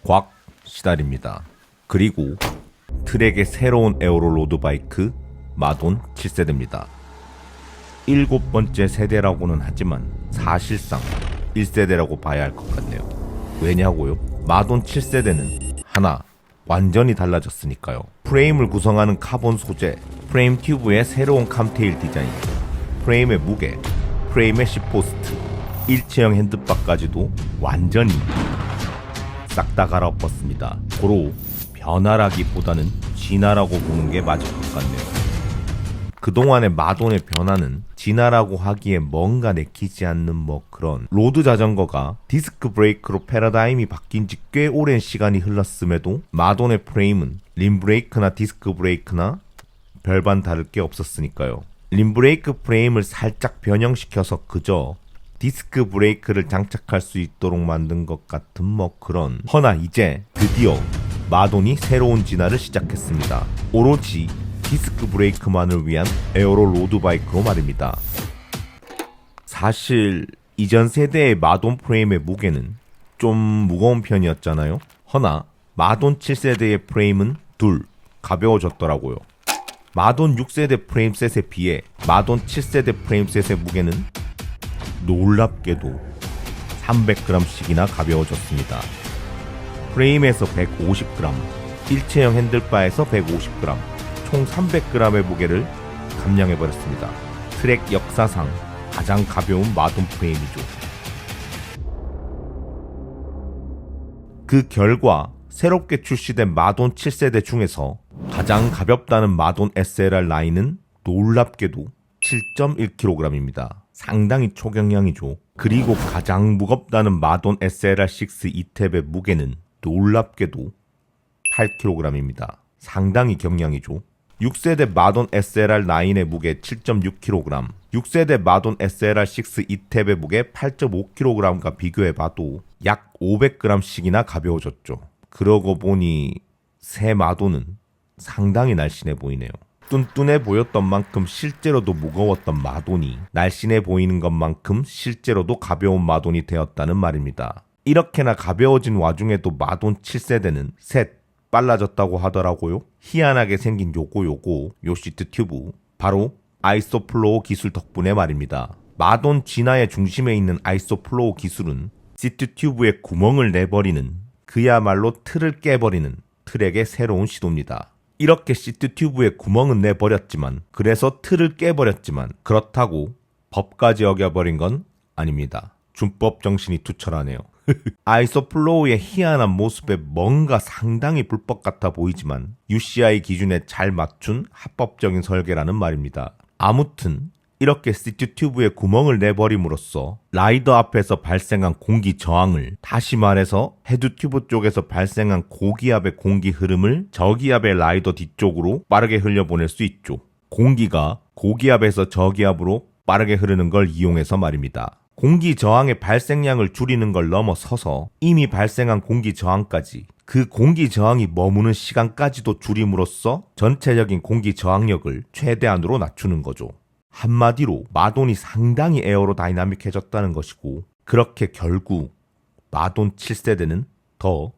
곽 시달입니다. 그리고 트랙의 새로운 에어로 로드바이크 마돈 7세대입니다. 7번째 세대라고는 하지만 사실상 1세대라고 봐야 할 것 같네요. 왜냐고요? 마돈 7세대는 하나, 완전히 달라졌으니까요. 프레임을 구성하는 카본 소재, 프레임 튜브의 새로운 camtail 디자인, 프레임의 무게, 프레임의 시포스트, 일체형 핸드바까지도 완전히 싹 다 갈아엎었습니다. 고로 변화라기보다는 진화라고 보는 게 맞을 것 같네요. 그동안의 마돈의 변화는 진화라고 하기에 뭔가 내키지 않는 그런 로드 자전거가 디스크 브레이크로 패러다임이 바뀐 지 꽤 오랜 시간이 흘렀음에도 마돈의 프레임은 림 브레이크나 디스크 브레이크나 별반 다를 게 없었으니까요. 림 브레이크 프레임을 살짝 변형시켜서 그저 디스크 브레이크를 장착할 수 있도록 만든 것 같은 그런. 허나 이제 드디어 마돈이 새로운 진화를 시작했습니다. 오로지 디스크 브레이크만을 위한 에어로 로드바이크로 말입니다. 사실 이전 세대의 마돈 프레임의 무게는 좀 무거운 편이었잖아요. 허나 마돈 7세대의 프레임은 둘 가벼워졌더라고요. 마돈 6세대 프레임셋에 비해 마돈 7세대 프레임셋의 무게는 놀랍게도 300g씩이나 가벼워졌습니다. 프레임에서 150g, 일체형 핸들바에서 150g, 총 300g의 무게를 감량해버렸습니다. 트랙 역사상 가장 가벼운 마돈 프레임이죠. 그 결과 새롭게 출시된 마돈 7세대 중에서 가장 가볍다는 마돈 SLR 라인은 놀랍게도 7.1kg입니다. 상당히 초경량이죠. 그리고 가장 무겁다는 마돈 SLR6 2탭의 무게는 놀랍게도 8kg입니다. 상당히 경량이죠. 6세대 마돈 SLR9의 무게 7.6kg, 6세대 마돈 SLR6 2탭의 무게 8.5kg과 비교해봐도 약 500g씩이나 가벼워졌죠. 그러고 보니 새 마돈은 상당히 날씬해 보이네요. 뚠뚠해 보였던 만큼 실제로도 무거웠던 마돈이 날씬해 보이는 것만큼 실제로도 가벼운 마돈이 되었다는 말입니다. 이렇게나 가벼워진 와중에도 마돈 7세대는 셋 빨라졌다고 하더라고요. 희한하게 생긴 요 시트 튜브, 바로 아이소플로우 기술 덕분에 말입니다. 마돈 진화의 중심에 있는 아이소플로우 기술은 시트 튜브에 구멍을 내버리는, 그야말로 틀을 깨버리는 트랙의 새로운 시도입니다. 이렇게 시트 튜브에 구멍은 내버렸지만, 그래서 틀을 깨버렸지만, 그렇다고 법까지 어겨버린 건 아닙니다. 준법 정신이 투철하네요. 아이소플로우의 희한한 모습에 뭔가 상당히 불법 같아 보이지만 UCI 기준에 잘 맞춘 합법적인 설계라는 말입니다. 아무튼 이렇게 시트 튜브에 구멍을 내버림으로써 라이더 앞에서 발생한 공기 저항을, 다시 말해서 헤드 튜브 쪽에서 발생한 고기압의 공기 흐름을 저기압의 라이더 뒤쪽으로 빠르게 흘려보낼 수 있죠. 공기가 고기압에서 저기압으로 빠르게 흐르는 걸 이용해서 말입니다. 공기 저항의 발생량을 줄이는 걸 넘어서서 이미 발생한 공기 저항까지, 그 공기 저항이 머무는 시간까지도 줄임으로써 전체적인 공기 저항력을 최대한으로 낮추는 거죠. 한마디로 마돈이 상당히 에어로다이나믹해졌다는 것이고, 그렇게 결국 마돈 7세대는 더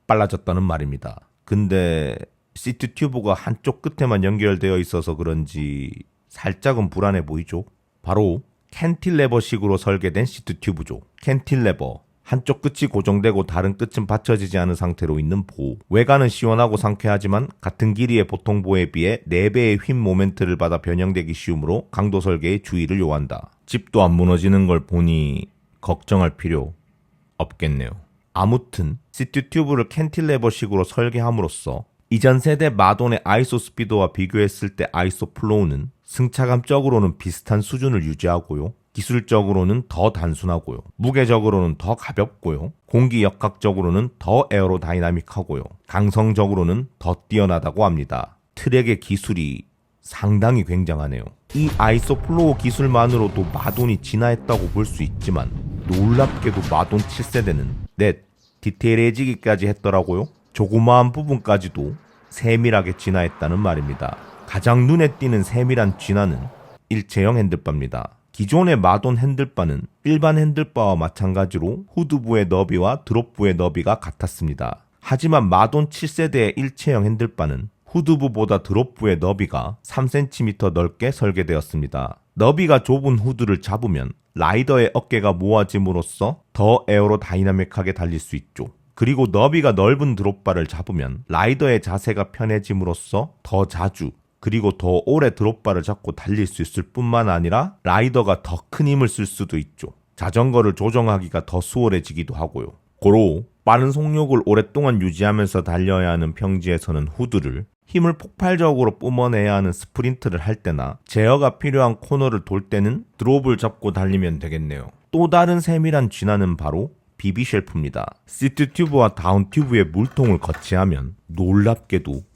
빨라졌다는 말입니다. 근데 시트 튜브가 한쪽 끝에만 연결되어 있어서 그런지 살짝은 불안해 보이죠? 바로 캔틸레버식으로 설계된 시트 튜브죠. 캔틸레버, 한쪽 끝이 고정되고 다른 끝은 받쳐지지 않은 상태로 있는 보. 외관은 시원하고 상쾌하지만 같은 길이의 보통 보에 비해 4배의 휨 모멘트를 받아 변형되기 쉬우므로 강도 설계에 주의를 요한다. 집도 안 무너지는 걸 보니 걱정할 필요 없겠네요. 아무튼 시트 튜브를 캔틸레버식으로 설계함으로써 이전 세대 마돈의 아이소 스피드와 비교했을 때 아이소 플로우는 승차감적으로는 비슷한 수준을 유지하고요. 기술적으로는 더 단순하고요. 무게적으로는 더 가볍고요. 공기 역학적으로는 더 에어로다이나믹하고요. 강성적으로는 더 뛰어나다고 합니다. 트랙의 기술이 상당히 굉장하네요. 이 아이소 플로우 기술만으로도 마돈이 진화했다고 볼 수 있지만 놀랍게도 마돈 7세대는 넷 디테일해지기까지 했더라고요. 조그마한 부분까지도 세밀하게 진화했다는 말입니다. 가장 눈에 띄는 세밀한 진화는 일체형 핸들바입니다. 기존의 마돈 핸들바는 일반 핸들바와 마찬가지로 후드부의 너비와 드롭부의 너비가 같았습니다. 하지만 마돈 7세대의 일체형 핸들바는 후드부보다 드롭부의 너비가 3cm 넓게 설계되었습니다. 너비가 좁은 후드를 잡으면 라이더의 어깨가 모아짐으로써 더 에어로다이나믹하게 달릴 수 있죠. 그리고 너비가 넓은 드롭바를 잡으면 라이더의 자세가 편해짐으로써 더 자주 그리고 더 오래 드롭바를 잡고 달릴 수 있을 뿐만 아니라 라이더가 더 큰 힘을 쓸 수도 있죠. 자전거를 조정하기가 더 수월해지기도 하고요. 고로 빠른 속력을 오랫동안 유지하면서 달려야 하는 평지에서는 후드를 힘을 폭발적으로 뿜어내야 하는 스프린트를 할 때나 제어가 필요한 코너를 돌 때는 드롭을 잡고 달리면 되겠네요. 또 다른 세밀한 진화는 바로 BB 쉘프입니다. 시트 튜브와 다운 튜브의 물통을 거치하면 놀랍게도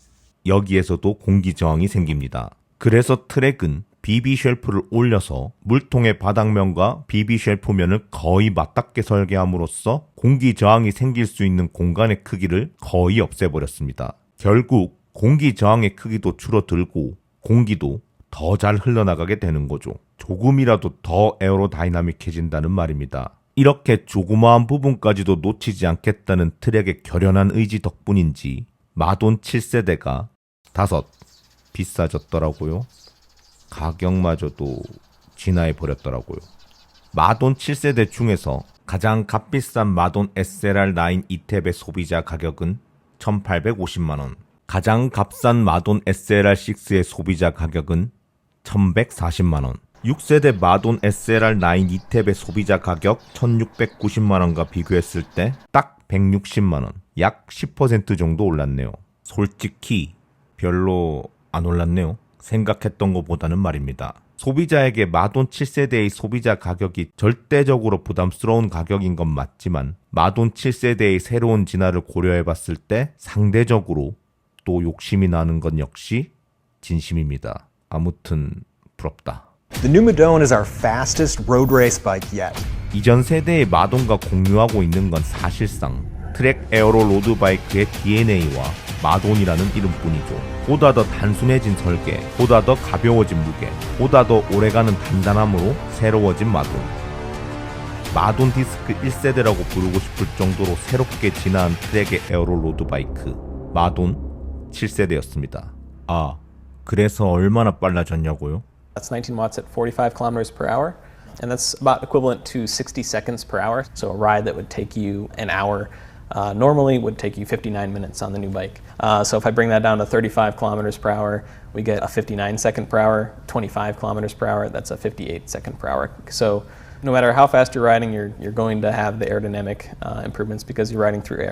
여기에서도 공기 저항이 생깁니다. 그래서 트랙은 BB 쉘프를 올려서 물통의 바닥면과 BB 쉘프면을 거의 맞닿게 설계함으로써 공기 저항이 생길 수 있는 공간의 크기를 거의 없애버렸습니다. 결국 공기 저항의 크기도 줄어들고 공기도 더 잘 흘러나가게 되는 거죠. 조금이라도 더 에어로다이나믹해진다는 말입니다. 이렇게 조그마한 부분까지도 놓치지 않겠다는 트랙의 결연한 의지 덕분인지 마돈 7세대가 5 비싸졌더라고요. 가격마저도 진화해버렸더라고요. 마돈 7세대 중에서 가장 값비싼 마돈 SLR9 이탭의 소비자 가격은 1,850만원, 가장 값싼 마돈 SLR6의 소비자 가격은 1,140만원, 6세대 마돈 SLR9 이탭의 소비자 가격 1,690만원과 비교했을 때 딱 160만원, 약 10% 정도 올랐네요. 솔직히 별로 안 올랐네요. 생각했던 것보다는 말입니다. 소비자에게 마돈 7세대의 소비자 가격이 절대적으로 부담스러운 가격인 건 맞지만 마돈 7세대의 새로운 진화를 고려해봤을 때 상대적으로 또 욕심이 나는 건 역시 진심입니다. 아무튼 부럽다. The new Madone is our fastest road race bike yet. 이전 세대의 마돈과 공유하고 있는 건 사실상 트랙 에어로 로드바이크의 DNA와 마돈이라는 이름뿐이죠. 보다 더 단순해진 설계, 보다 더 가벼워진 무게, 보다 더 오래가는 단단함으로 새로워진 마돈. 마돈 디스크 1세대라고 부르고 싶을 정도로 새롭게 진화한 트랙의 에어로 로드바이크 마돈 7세대였습니다. 아, 그래서 얼마나 빨라졌냐고요? That's 19 watts at 45 kilometers per hour, and that's about equivalent to 60 seconds per hour. So a ride that would take you an hour normally would take you 59 minutes on the new bike. So if I bring that down to 35 kilometers per hour, we get a 59 second per hour, 25 kilometers per hour, that's a 58 second per hour. So no matter how fast you're riding, you're going to have the aerodynamic improvements because you're riding through air.